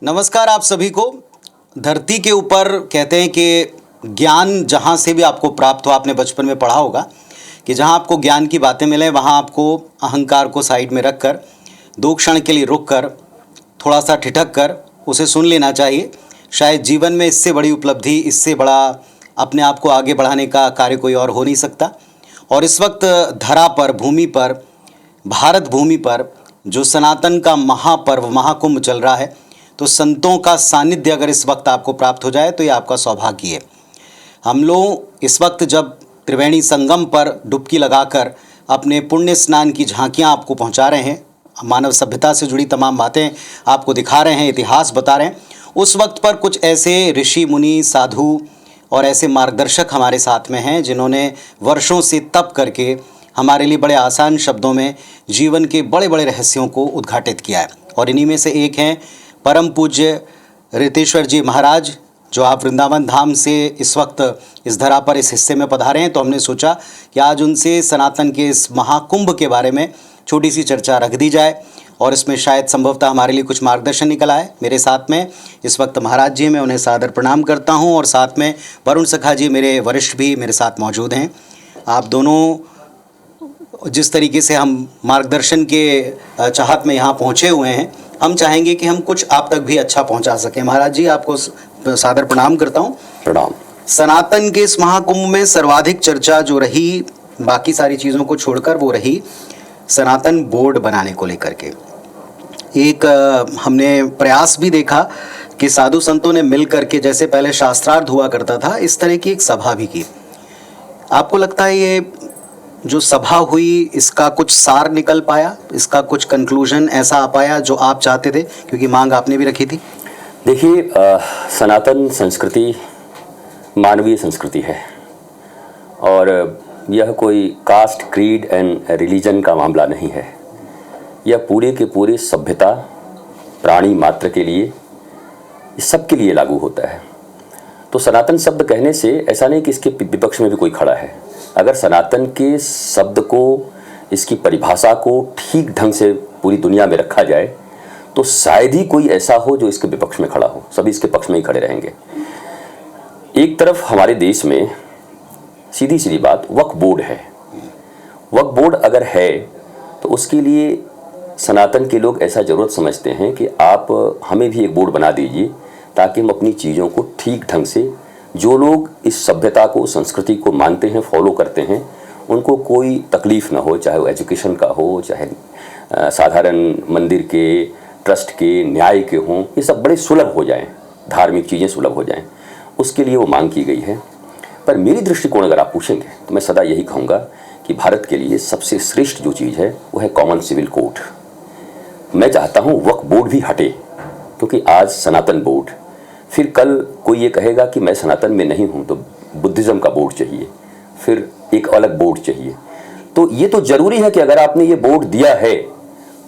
नमस्कार आप सभी को। धरती के ऊपर कहते हैं कि ज्ञान जहाँ से भी आपको प्राप्त हो, आपने बचपन में पढ़ा होगा कि जहाँ आपको ज्ञान की बातें मिले वहाँ आपको अहंकार को साइड में रख कर 2 क्षण के लिए रुक कर थोड़ा सा ठिठक कर उसे सुन लेना चाहिए। शायद जीवन में इससे बड़ी उपलब्धि, इससे बड़ा अपने आप को आगे बढ़ाने का कार्य कोई और हो नहीं सकता। और इस वक्त धरा पर, भूमि पर, भारत भूमि पर जो सनातन का महापर्व महाकुंभ चल रहा है, तो संतों का सानिध्य अगर इस वक्त आपको प्राप्त हो जाए तो ये आपका सौभाग्य है। हम लोग इस वक्त जब त्रिवेणी संगम पर डुबकी लगाकर अपने पुण्य स्नान की झांकियां आपको पहुंचा रहे हैं, मानव सभ्यता से जुड़ी तमाम बातें आपको दिखा रहे हैं, इतिहास बता रहे हैं, उस वक्त पर कुछ ऐसे ऋषि मुनि साधु और ऐसे मार्गदर्शक हमारे साथ में हैं जिन्होंने वर्षों से तप करके हमारे लिए बड़े आसान शब्दों में जीवन के बड़े बड़े रहस्यों को उद्घाटित किया है। और इन्हीं में से एक हैं परम पूज्य रितेश्वर जी महाराज, जो आप वृंदावन धाम से इस वक्त इस धरा पर इस हिस्से में पधारे हैं। तो हमने सोचा कि आज उनसे सनातन के इस महाकुंभ के बारे में छोटी सी चर्चा रख दी जाए और इसमें शायद संभवतः हमारे लिए कुछ मार्गदर्शन निकल आए। मेरे साथ में इस वक्त महाराज जी, मैं उन्हें सादर प्रणाम करता हूं और साथ में वरुण सखा जी, मेरे वरिष्ठ, भी मेरे साथ मौजूद हैं। आप दोनों जिस तरीके से हम मार्गदर्शन के चाहत में यहाँ पहुँचे हुए हैं, हम चाहेंगे कि हम कुछ आप तक भी अच्छा पहुँचा सकें। महाराज जी, आपको सादर प्रणाम करता हूँ। प्रणाम। सनातन के इस महाकुंभ में सर्वाधिक चर्चा जो रही, बाकी सारी चीज़ों को छोड़कर, वो रही सनातन बोर्ड बनाने को लेकर के। एक हमने प्रयास भी देखा कि साधु संतों ने मिल करके, जैसे पहले शास्त्रार्थ हुआ करता था, इस तरह की एक सभा भी की। आपको लगता है ये जो सभा हुई, इसका कुछ सार निकल पाया, इसका कुछ कंक्लूजन ऐसा आ पाया जो आप चाहते थे, क्योंकि मांग आपने भी रखी थी? देखिए, सनातन संस्कृति मानवीय संस्कृति है और यह कोई कास्ट, क्रीड एंड रिलीजन का मामला नहीं है। यह पूरे के पूरे सभ्यता, प्राणी मात्र के लिए, सबके लिए लागू होता है। तो सनातन शब्द कहने से ऐसा नहीं कि इसके विपक्ष में भी कोई खड़ा है। अगर सनातन के शब्द को, इसकी परिभाषा को ठीक ढंग से पूरी दुनिया में रखा जाए तो शायद ही कोई ऐसा हो जो इसके विपक्ष में खड़ा हो। सभी इसके पक्ष में ही खड़े रहेंगे। एक तरफ हमारे देश में सीधी सीधी बात वक्फ बोर्ड है। वक्फ बोर्ड अगर है तो उसके लिए सनातन के लोग ऐसा ज़रूरत समझते हैं कि आप हमें भी एक बोर्ड बना दीजिए ताकि हम अपनी चीज़ों को ठीक ढंग से, जो लोग इस सभ्यता को, संस्कृति को मानते हैं, फॉलो करते हैं, उनको कोई तकलीफ़ ना हो, चाहे वो एजुकेशन का हो, चाहे साधारण मंदिर के, ट्रस्ट के, न्याय के हों, ये सब बड़े सुलभ हो जाएं, धार्मिक चीज़ें सुलभ हो जाएं। उसके लिए वो मांग की गई है। पर मेरी दृष्टिकोण अगर आप पूछेंगे तो मैं सदा यही कहूँगा कि भारत के लिए सबसे श्रेष्ठ जो चीज़ है वो है कॉमन सिविल कोड। मैं चाहता हूँ वक्फ बोर्ड भी हटे, क्योंकि आज सनातन बोर्ड, फिर कल कोई ये कहेगा कि मैं सनातन में नहीं हूँ तो बुद्धिज़्म का बोर्ड चाहिए, फिर एक अलग बोर्ड चाहिए। तो ये तो ज़रूरी है कि अगर आपने ये बोर्ड दिया है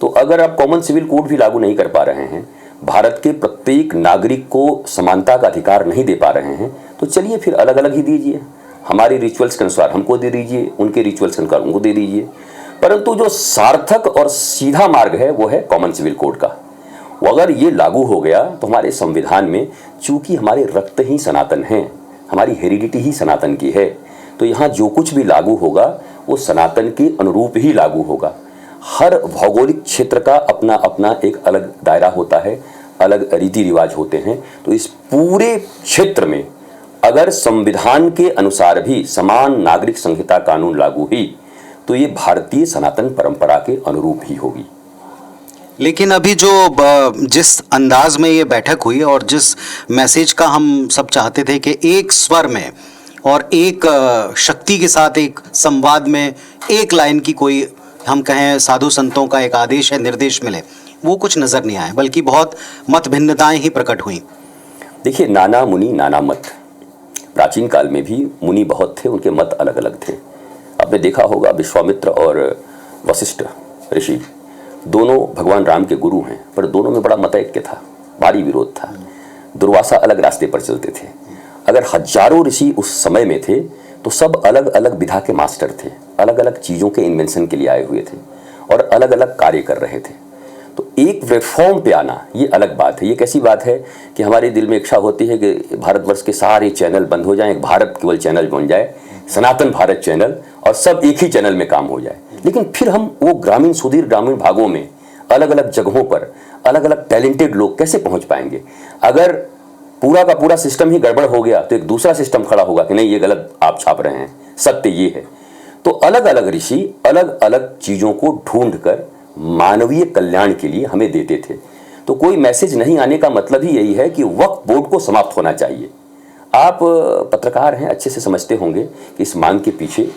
तो अगर आप कॉमन सिविल कोड भी लागू नहीं कर पा रहे हैं, भारत के प्रत्येक नागरिक को समानता का अधिकार नहीं दे पा रहे हैं, तो चलिए फिर अलग अलग ही दीजिए। हमारी रिचुअल्स के अनुसार हमको दे दीजिए, उनके रिचुअल्स के अनुसार उनको दे दीजिए। परंतु जो सार्थक और सीधा मार्ग है वो है कॉमन सिविल कोड का। वो अगर ये लागू हो गया तो हमारे संविधान में, चूंकि हमारे रक्त ही सनातन हैं, हमारी हेरिडिटी ही सनातन की है, तो यहाँ जो कुछ भी लागू होगा वो सनातन के अनुरूप ही लागू होगा। हर भौगोलिक क्षेत्र का अपना अपना एक अलग दायरा होता है, अलग रीति रिवाज होते हैं। तो इस पूरे क्षेत्र में अगर संविधान के अनुसार भी समान नागरिक संहिता कानून लागू हुई तो ये भारतीय सनातन परंपरा के अनुरूप ही होगी। लेकिन अभी जो जिस अंदाज में ये बैठक हुई और जिस मैसेज का हम सब चाहते थे कि एक स्वर में और एक शक्ति के साथ, एक संवाद में, एक लाइन की कोई, हम कहें साधु संतों का एक आदेश है, निर्देश मिले, वो कुछ नज़र नहीं आया, बल्कि बहुत मत भिन्नताएं ही प्रकट हुई। देखिए, नाना मुनि नाना मत। प्राचीन काल में भी मुनि बहुत थे, उनके मत अलग अलग थे। आपने देखा होगा विश्वामित्र और वशिष्ठ ऋषि दोनों भगवान राम के गुरु हैं, पर दोनों में बड़ा मतैक्य था, भारी विरोध था। दुर्वासा अलग रास्ते पर चलते थे। अगर हजारों ऋषि उस समय में थे तो सब अलग अलग विधा के मास्टर थे, अलग अलग चीज़ों के इन्वेंशन के लिए आए हुए थे और अलग अलग कार्य कर रहे थे। तो एक प्लेटफॉर्म पे आना ये अलग बात है। ये कैसी बात है कि हमारे दिल में इच्छा होती है कि भारतवर्ष के सारे चैनल बंद हो जाएं, एक भारत केवल चैनल बन जाए, सनातन भारत चैनल, और सब एक ही चैनल में काम हो जाए। लेकिन फिर हम वो ग्रामीण, सुदूर ग्रामीण भागों में अलग अलग जगहों पर अलग अलग टैलेंटेड लोग कैसे पहुंच पाएंगे? अगर पूरा का पूरा सिस्टम ही गड़बड़ हो गया तो एक दूसरा सिस्टम खड़ा होगा कि नहीं, ये गलत आप छाप रहे हैं, सत्य ये है। तो अलग अलग ऋषि अलग अलग चीज़ों को ढूंढकर मानवीय कल्याण के लिए हमें देते थे। तो कोई मैसेज नहीं आने का मतलब ही यही है कि वक्फ बोर्ड को समाप्त होना चाहिए। आप पत्रकार हैं, अच्छे से समझते होंगे कि इस मांग के पीछे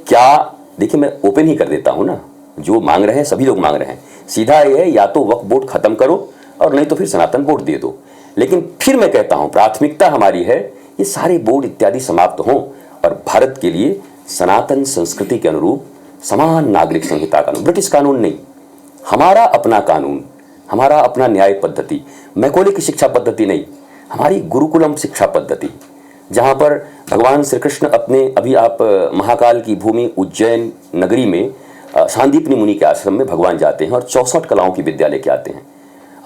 क्या। देखिए, मैं ओपन ही कर देता हूं ना, जो मांग रहे हैं सभी लोग मांग रहे हैं। सीधा ये है, या तो वक्फ बोर्ड खत्म करो और नहीं तो फिर सनातन बोर्ड दे दो। लेकिन फिर मैं कहता हूं, प्राथमिकता हमारी है ये सारे बोर्ड इत्यादि समाप्त हों और भारत के लिए सनातन संस्कृति के अनुरूप समान नागरिक संहिता कानून, ब्रिटिश कानून नहीं, हमारा अपना कानून, हमारा अपना न्याय पद्धति, मैकॉले की शिक्षा पद्धति नहीं, हमारी गुरुकुलम शिक्षा पद्धति, जहाँ पर भगवान श्री कृष्ण अपने, अभी आप महाकाल की भूमि उज्जैन नगरी में सांदीपनी मुनि के आश्रम में भगवान जाते हैं और 64 कलाओं की विद्या लेके आते हैं।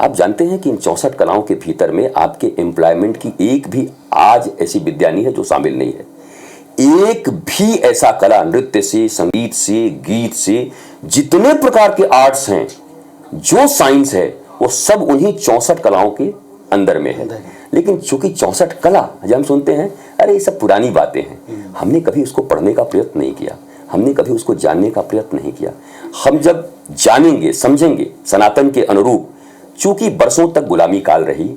आप जानते हैं कि इन 64 कलाओं के भीतर में आपके एम्प्लॉयमेंट की एक भी आज ऐसी विद्या नहीं है जो शामिल नहीं है। एक भी ऐसा कला, नृत्य से, संगीत से, गीत से, जितने प्रकार के आर्ट्स हैं, जो साइंस है, वो सब उन्हीं 64 कलाओं के अंदर में है। लेकिन चूंकि 64 कला जब हम सुनते हैं, अरे ये सब पुरानी बातें हैं, हमने कभी उसको पढ़ने का प्रयत्न नहीं किया, हमने कभी उसको जानने का प्रयत्न नहीं किया। हम जब जानेंगे, समझेंगे सनातन के अनुरूप, चूंकि बरसों तक गुलामी काल रही,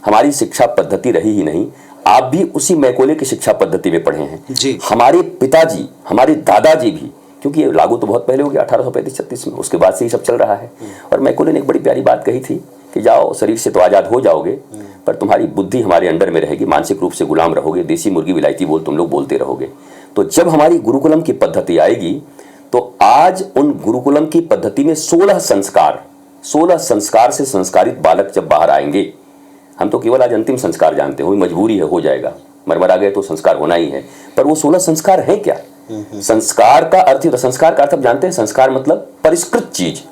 हमारी शिक्षा पद्धति रही ही नहीं, आप भी उसी मैकॉले की शिक्षा पद्धति में पढ़े हैं जी। हमारे पिताजी, हमारे दादाजी भी, क्योंकि ये लागू तो बहुत पहले हो गया 1835-36 में, उसके बाद से ही सब चल रहा है। और मैकॉले ने एक बड़ी प्यारी बात कही थी कि जाओ, शरीर से तो आज़ाद हो जाओगे, पर तुम्हारी बुद्धि हमारे अंडर में रहेगी, मानसिक रूप से गुलाम रहोगे, देसी मुर्गी विलायती बोल तुम लोग बोलते रहोगे। तो जब हमारी गुरुकुलम की पद्धति आएगी, तो आज उन गुरुकुलम की पद्धति में 16 संस्कार से संस्कारित बालक जब बाहर आएंगे, हम तो केवल आज अंतिम संस्कार जानते हैं, वो मजबूरी है, हो जाएगा, मरमरा गए तो संस्कार होना ही है, पर वो 16 संस्कार हैं क्या? संस्कार का अर्थ, संस्कार का अर्थ आप जानते हैं, संस्कार मतलब परिष्कृत चीज।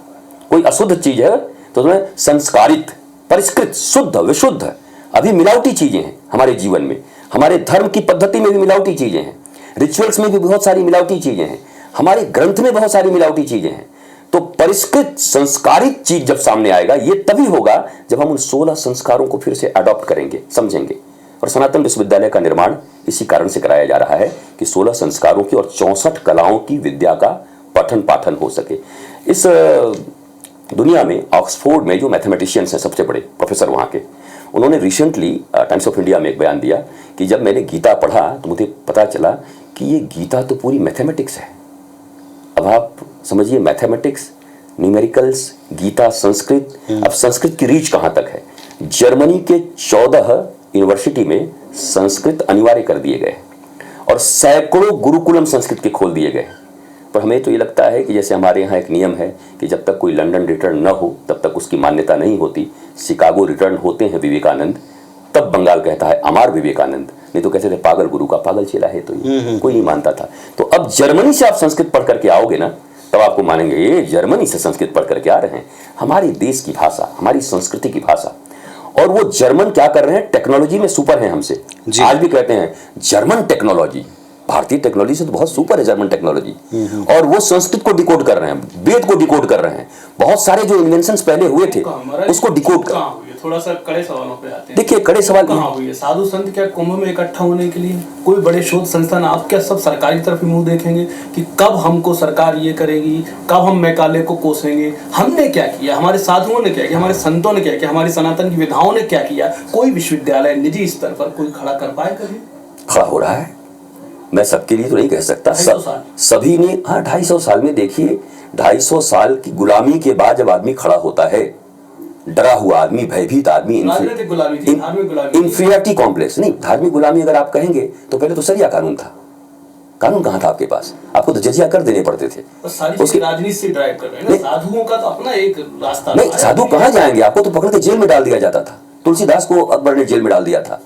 कोई अशुद्ध चीज है तो उसमें संस्कारित, परिष्कृत, शुद्ध, विशुद्ध। अभी मिलावटी चीजें हैं हमारे जीवन में, हमारे धर्म की पद्धति में भी मिलावटी चीजें हैं, रिचुअल्स में भी बहुत सारी मिलावटी चीजें हैं, हमारे ग्रंथ में बहुत सारी मिलावटी चीजें हैं। तो परिष्कृत, संस्कारित चीज जब सामने आएगा, ये तभी होगा जब हम उन 16 संस्कारों को फिर से अडॉप्ट करेंगे, समझेंगे। और सनातन विश्वविद्यालय का निर्माण इसी कारण से कराया जा रहा है कि 16 संस्कारों की और 64 कलाओं की विद्या का पठन पाठन हो सके। इस दुनिया में ऑक्सफोर्ड में जो मैथमेटिशियंस हैं, सबसे बड़े प्रोफेसर वहाँ के, उन्होंने रिसेंटली टाइम्स ऑफ इंडिया में एक बयान दिया कि जब मैंने गीता पढ़ा तो मुझे पता चला कि ये गीता तो पूरी मैथमेटिक्स है। अब आप समझिए, मैथमेटिक्स, न्यूमेरिकल्स, गीता, संस्कृत। अब संस्कृत की रीच कहाँ तक है? जर्मनी के 14 यूनिवर्सिटी में संस्कृत अनिवार्य कर दिए गए और सैकड़ों गुरुकुलम संस्कृत के खोल दिए गए। पर हमें तो ये लगता है कि जैसे हमारे यहाँ एक नियम है कि जब तक कोई लंदन रिटर्न न हो तब तक उसकी मान्यता नहीं होती। शिकागो रिटर्न होते हैं विवेकानंद, तब बंगाल कहता है अमार विवेकानंद, नहीं तो कहते थे पागल गुरु का पागल चेला है, तो ये कोई नहीं मानता था। तो अब जर्मनी से आप संस्कृत पढ़ करके आओगे ना, तब आपको मानेंगे ये जर्मनी से संस्कृत पढ़ करके आ रहे हैं, हमारे देश की भाषा, हमारी संस्कृति की भाषा। और वो जर्मन क्या कर रहे हैं? टेक्नोलॉजी में सुपर हैं हमसे। आज भी कहते हैं जर्मन टेक्नोलॉजी, भारतीय टेक्नोलॉजी से तो बहुत सुपर है जर्मन टेक्नोलॉजी। और वो संस्कृत को डिकोड कर रहे हैं, वेद को डिकोड कर रहे हैं, बहुत सारे जो इन्वेंशंस पहले हुए थे उसको डिकोड कर। थोड़ा सा कड़े सवालों पे आते हैं। देखिए, कड़े सवाल कहाँ हुई है? साधु संत क्या कुंभ में इकट्ठा होने के लिए कोई बड़े शोध संस्थान, आप क्या सब सरकारी तरफ मुंह देखेंगे कि कब हमको सरकार ये करेगी, कब हम मैकाले को कोसेंगे? हमने क्या किया? हमारे साधुओं ने क्या किया? हमारे संतों ने क्या किया? हमारी सनातन की विधाओं ने क्या किया? कोई विश्वविद्यालय निजी स्तर पर कोई खड़ा कर पाए कभी? खड़ा हो रहा है, मैं सबके लिए तो नहीं कह सकता, सभी ने। हाँ, 250 साल में देखिए, 250 साल की गुलामी के बाद जब आदमी खड़ा होता है, डरा हुआ आदमी, भयभीत आदमी, इंफीरियरिटी कॉम्प्लेक्स नहीं, धार्मिक गुलामी अगर आप कहेंगे तो पहले तो सरिया कानून था। कानून कहाँ था आपके पास? आपको तो जजिया कर देने पड़ते थे। उसकी राजनीति से ड्राइव कर रहे हैं ना, साधुओं का तो अपना एक रास्ता नहीं, साधु कहाँ जाएंगे? आपको तो पकड़ के जेल में डाल दिया जाता था। तुलसीदास को अकबर ने जेल में डाल दिया था।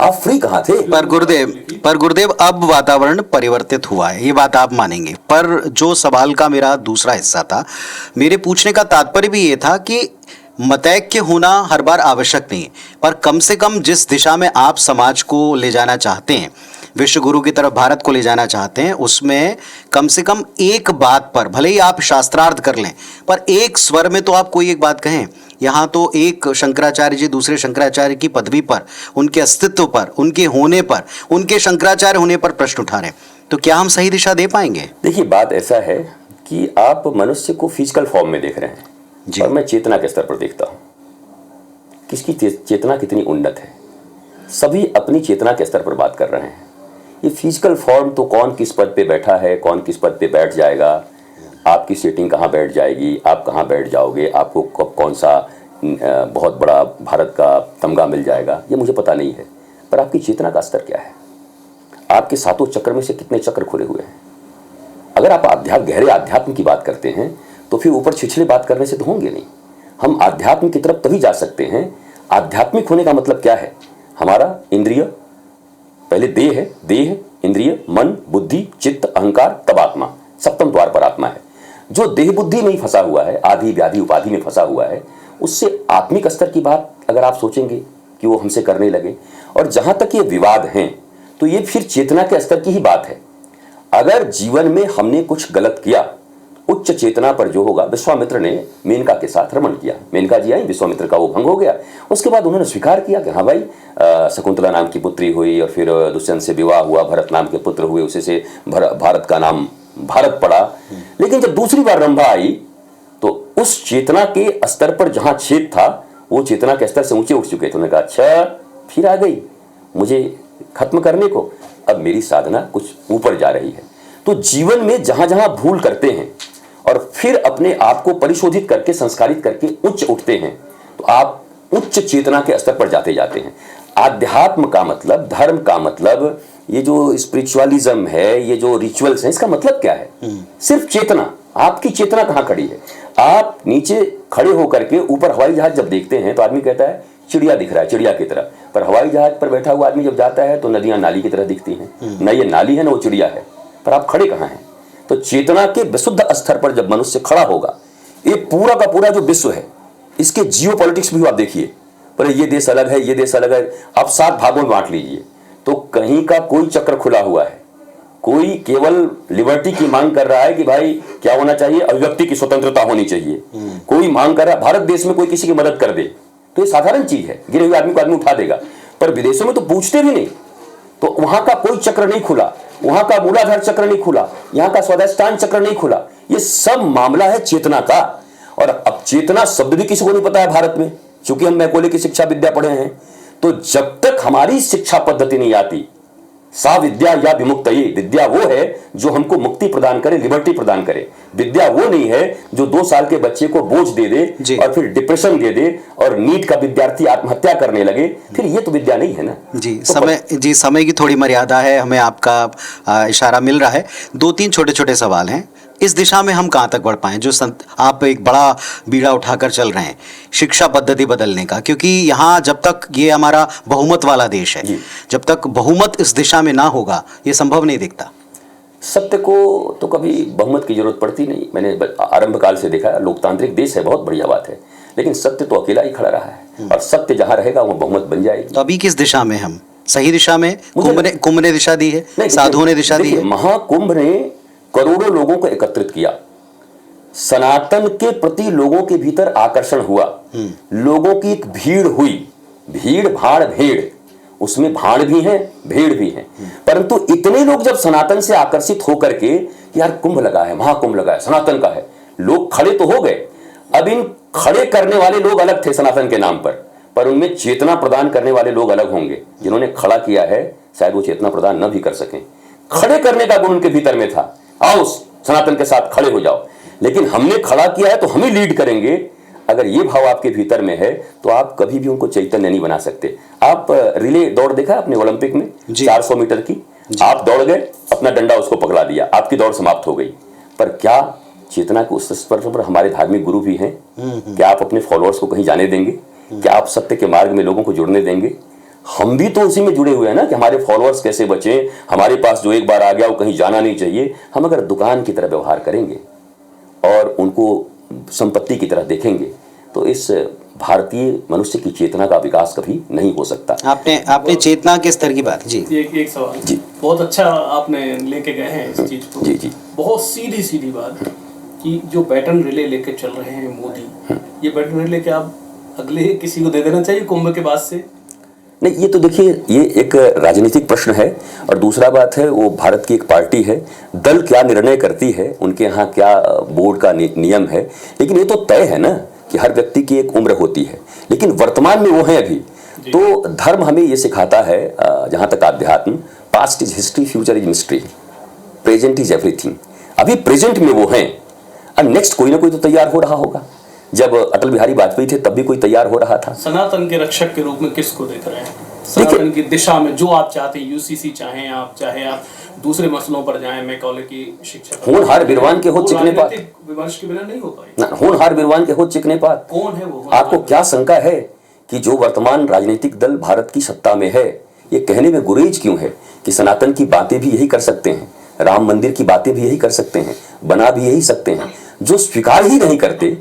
आप फ्री कहाँ थे? पर गुरुदेव अब वातावरण परिवर्तित हुआ है, ये बात आप मानेंगे। पर जो सवाल का मेरा दूसरा हिस्सा था, मेरे पूछने का तात्पर्य भी ये था कि मतैक्य होना हर बार आवश्यक नहीं है, पर कम से कम जिस दिशा में आप समाज को ले जाना चाहते हैं, विश्व गुरु की तरफ भारत को ले जाना चाहते हैं, उसमें कम से कम एक बात पर, भले ही आप शास्त्रार्थ कर लें, पर एक स्वर में तो आप कोई एक बात कहें। यहाँ तो एक शंकराचार्य जी दूसरे शंकराचार्य की पदवी पर, उनके अस्तित्व पर, उनके होने पर, उनके शंकराचार्य होने पर प्रश्न उठा रहे हैं, तो क्या हम सही दिशा दे पाएंगे? देखिए, बात ऐसा है कि आप मनुष्य को फिजिकल फॉर्म में देख रहे हैं जी। और मैं चेतना के स्तर पर देखता हूँ। किसकी चेतना कितनी उन्नत है, सभी अपनी चेतना के स्तर पर बात कर रहे हैं। ये फिजिकल फॉर्म तो कौन किस पद पे बैठा है, कौन किस पद पे बैठ जाएगा, आपकी सीटिंग कहाँ बैठ जाएगी, आप कहाँ बैठ जाओगे, आपको कब कौन सा बहुत बड़ा भारत का तमगा मिल जाएगा, ये मुझे पता नहीं है। पर आपकी चेतना का स्तर क्या है? आपके सातों चक्र में से कितने चक्र खुले हुए हैं? अगर आप गहरे आध्यात्म की बात करते हैं तो फिर ऊपर छिछले बात करने से तो होंगे नहीं। हम आध्यात्म की तरफ तभी जा सकते हैं। आध्यात्मिक होने का मतलब क्या है? हमारा इंद्रिय, पहले देह, इंद्रिय, मन, बुद्धि, चित्त, अहंकार, तब आत्मा, सप्तम द्वार पर आत्मा है। जो देह बुद्धि में ही फंसा हुआ है, आदि व्याधि उपाधि में फंसा हुआ है, उससे आत्मिक स्तर की बात अगर आप सोचेंगे कि वो हमसे करने लगे, और जहां तक ये विवाद हैं तो ये फिर चेतना के स्तर की ही बात है। अगर जीवन में हमने कुछ गलत किया, उच्च चेतना पर जो होगा, विश्वामित्र ने मेनका के साथ रमण किया, मेनका जी आई, विश्वामित्र का वो भंग हो गया। उसके बाद उन्होंने स्वीकार किया कि हाँ भाई, शकुंतला नाम की पुत्री हुई और फिर दुष्यंत से विवाह हुआ, भरत नाम के पुत्र हुए, उसी से भारत का नाम भारत पड़ा। लेकिन जब दूसरी बार रंभा आई तो उस चेतना के स्तर पर जहां छेद था, वो चेतना के स्तर से ऊंचे उठ चुके थे। उन्होंने कहा अच्छा फिर आ गई मुझे खत्म करने को, अब मेरी साधना कुछ ऊपर जा रही है। तो जीवन में जहां जहां भूल करते हैं और फिर अपने आप को परिशोधित करके, संस्कारित करके उच्च उठते हैं, तो आप उच्च चेतना के स्तर पर जाते हैं। आध्यात्म का मतलब, धर्म का मतलब, ये जो स्पिरिचुअलिज्म है, ये जो रिचुअल्स हैं, इसका मतलब क्या है? सिर्फ चेतना। आपकी चेतना कहाँ खड़ी है? आप नीचे खड़े होकर के ऊपर हवाई जहाज जब देखते हैं तो आदमी कहता है चिड़िया दिख रहा है, चिड़िया की तरह। पर हवाई जहाज पर बैठा हुआ आदमी जब जाता है तो नदियां नाली की तरह दिखती हैं। न ये नाली है, न वो चिड़िया है। पर आप खड़े कहाँ हैं? तो चेतना के विशुद्ध स्तर पर जब मनुष्य खड़ा होगा, ये पूरा का पूरा जो विश्व है, इसके जियो पॉलिटिक्स भी आप देखिए, पर ये देश अलग है, ये देश अलग है, आप 7 भागों में बांट लीजिए, तो कहीं का कोई चक्र खुला हुआ है। कोई केवल लिबर्टी की मांग कर रहा है कि भाई क्या होना चाहिए, अभिव्यक्ति की स्वतंत्रता होनी चाहिए। कोई मांग कर रहा है भारत देश में कोई किसी की मदद कर दे, तो ये साधारण चीज है, गिरे हुए आदमी को आदमी उठा देगा। पर विदेशों में तो पूछते भी नहीं, तो वहां का कोई चक्र नहीं खुला, वहां का मूलाधार चक्र नहीं खुला, यहाँ का स्वाधिष्ठान चक्र नहीं खुला। ये सब मामला है चेतना का। और अब चेतना शब्द भी किसी को नहीं पता है भारत में, चूंकि हम मैकोले की शिक्षा विद्या पढ़े हैं। तो जब तक हमारी शिक्षा पद्धति नहीं आती, सा विद्या या विमुक्तये, विद्या वो है जो हमको मुक्ति प्रदान करे, लिबर्टी प्रदान करे। विद्या वो नहीं है जो 2 साल के बच्चे को बोझ दे दे और फिर डिप्रेशन दे दे और नीट का विद्यार्थी आत्महत्या करने लगे, फिर ये तो विद्या नहीं है ना। जी तो समय की थोड़ी मर्यादा है, हमें आपका इशारा मिल रहा है। 2-3 छोटे-छोटे सवाल हैं। इस दिशा में हम कहाँ तक बढ़ पाएं, जो आप एक बड़ा बीड़ा उठाकर चल रहे हैं शिक्षा पद्धति बदलने का, क्योंकि यहाँ जब तक ये हमारा बहुमत वाला देश है, जब तक बहुमत इस दिशा में ना होगा ये संभव नहीं दिखता। सत्य को तो कभी बहुमत की जरूरत पड़ती नहीं। मैंने आरंभ काल से देखा, लोकतांत्रिक देश है, बहुत बढ़िया बात है, लेकिन सत्य तो अकेला ही खड़ा रहा है, और सत्य जहाँ रहेगा वो बहुमत बन जाएगी। तो अभी किस दिशा में हम? सही दिशा में? कुंभ ने दिशा दी है, साधुओं ने दिशा दी है। महाकुंभ ने करोड़ों लोगों को एकत्रित किया, सनातन के प्रति लोगों के भीतर आकर्षण हुआ, लोगों की एक भीड़ हुई, भीड़ भाड़ भेड़, उसमें भाड़ भी है, भेड़ भी है। परंतु इतने लोग जब सनातन से आकर्षित होकर के यार कुंभ लगा है, महाकुंभ लगा है, सनातन का है, लोग खड़े तो हो गए। अब इन खड़े करने वाले लोग अलग थे सनातन के नाम पर उनमें चेतना प्रदान करने वाले लोग अलग होंगे। जिन्होंने खड़ा किया है शायद वो चेतना प्रदान न भी कर सकें। खड़े करने का गुण उनके भीतर में था, आओ सनातन के साथ खड़े हो जाओ। लेकिन हमने खड़ा किया है तो हम ही लीड करेंगे। अगर ये भाव आपके भीतर में है तो आप कभी भी उनको चैतन्य नहीं बना सकते। आप रिले दौड़ देखा अपने ओलंपिक में 400 मीटर की, आप दौड़ गए, अपना डंडा उसको पकड़ा दिया, आपकी दौड़ समाप्त हो गई। पर क्या चेतना के उस स्तर पर हमारे धार्मिक गुरु भी हैं? क्या आप अपने फॉलोअर्स को कहीं जाने देंगे? क्या आप सत्य के मार्ग में लोगों को जुड़ने देंगे? हम भी तो उसी में जुड़े हुए हैं ना कि हमारे फॉलोअर्स कैसे बचें, हमारे पास जो एक बार आ गया वो कहीं जाना नहीं चाहिए। हम अगर दुकान की तरह व्यवहार करेंगे और उनको संपत्ति की तरह देखेंगे तो इस भारतीय मनुष्य की चेतना का विकास कभी नहीं हो सकता। आपने चेतना के स्तर की बात जी। एक सवाल जी, बहुत अच्छा आपने लेके गए हैं इस चीज को। जी जी। बहुत सीधी बात कि जो बैटन रिले लेके चल रहे हैं मोदी, ये बैटन रिले क्या आप अगले किसी को दे देना चाहिए कुंभ के बाद से? नहीं, ये तो देखिए ये एक राजनीतिक प्रश्न है और दूसरा बात है वो भारत की एक पार्टी है, दल क्या निर्णय करती है, उनके यहाँ क्या बोर्ड का नियम है, लेकिन ये तो तय है ना कि हर व्यक्ति की एक उम्र होती है, लेकिन वर्तमान में वो है अभी। तो धर्म हमें ये सिखाता है, जहाँ तक आध्यात्म, past is history, future is mystery, present is everything. अभी प्रेजेंट में वो हैं, अब नेक्स्ट कोई ना कोई तो तैयार हो रहा होगा। जब अटल बिहारी वाजपेयी थे तब भी कोई तैयार हो रहा था। सनातन के रक्षक के रूप में किसको देख रहे हैं? सनातन की दिशा में जो आप चाहते हैं, यूसीसी चाहे आप दूसरे मसलों पर जाएं, मैकॉले की शिक्षा, होनहार विद्वान के हो चिकने पात, विमर्श के बिना नहीं हो पाए। होनहार विद्वान के हो चिकने पात। कौन है वो? आपको क्या शंका है कि जो वर्तमान राजनीतिक दल भारत की सत्ता में है, ये कहने में गुरेज क्यों है कि सनातन की बातें भी यही कर सकते हैं, राम मंदिर की बातें भी यही कर सकते हैं, बना भी यही सकते हैं। जो स्वीकार ही नहीं करते,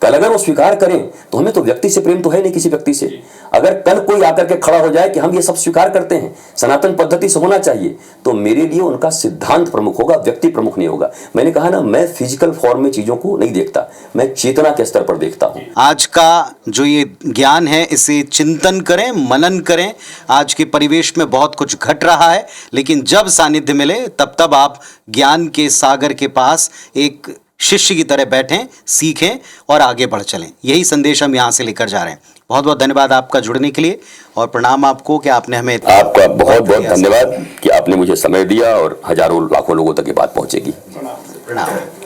कल अगर वो स्वीकार करें तो हमें तो व्यक्ति से प्रेम तो है नहीं किसी व्यक्ति से। अगर कल कोई आकर के खड़ा हो जाए कि हम ये सब स्वीकार करते हैं, सनातन पद्धति से होना चाहिए, तो मेरे लिए उनका सिद्धांत प्रमुख होगा, व्यक्ति प्रमुख नहीं होगा। मैंने कहा ना, मैं फिजिकल फॉर्म में चीजों को नहीं देखता, मैं चेतना के स्तर पर देखता हूँ। आज का जो ये ज्ञान है इसे चिंतन करें, मनन करें। आज के परिवेश में बहुत कुछ घट रहा है, लेकिन जब सानिध्य मिले तब आप ज्ञान के सागर के पास एक शिष्य की तरह बैठें, सीखें और आगे बढ़ चलें। यही संदेश हम यहाँ से लेकर जा रहे हैं। बहुत बहुत धन्यवाद आपका जुड़ने के लिए और प्रणाम आपको कि आपने हमें, आपका बहुत बहुत धन्यवाद कि आपने मुझे समय दिया और हजारों लाखों लोगों तक ये बात पहुंचेगी। प्रणाम। प्रणाम।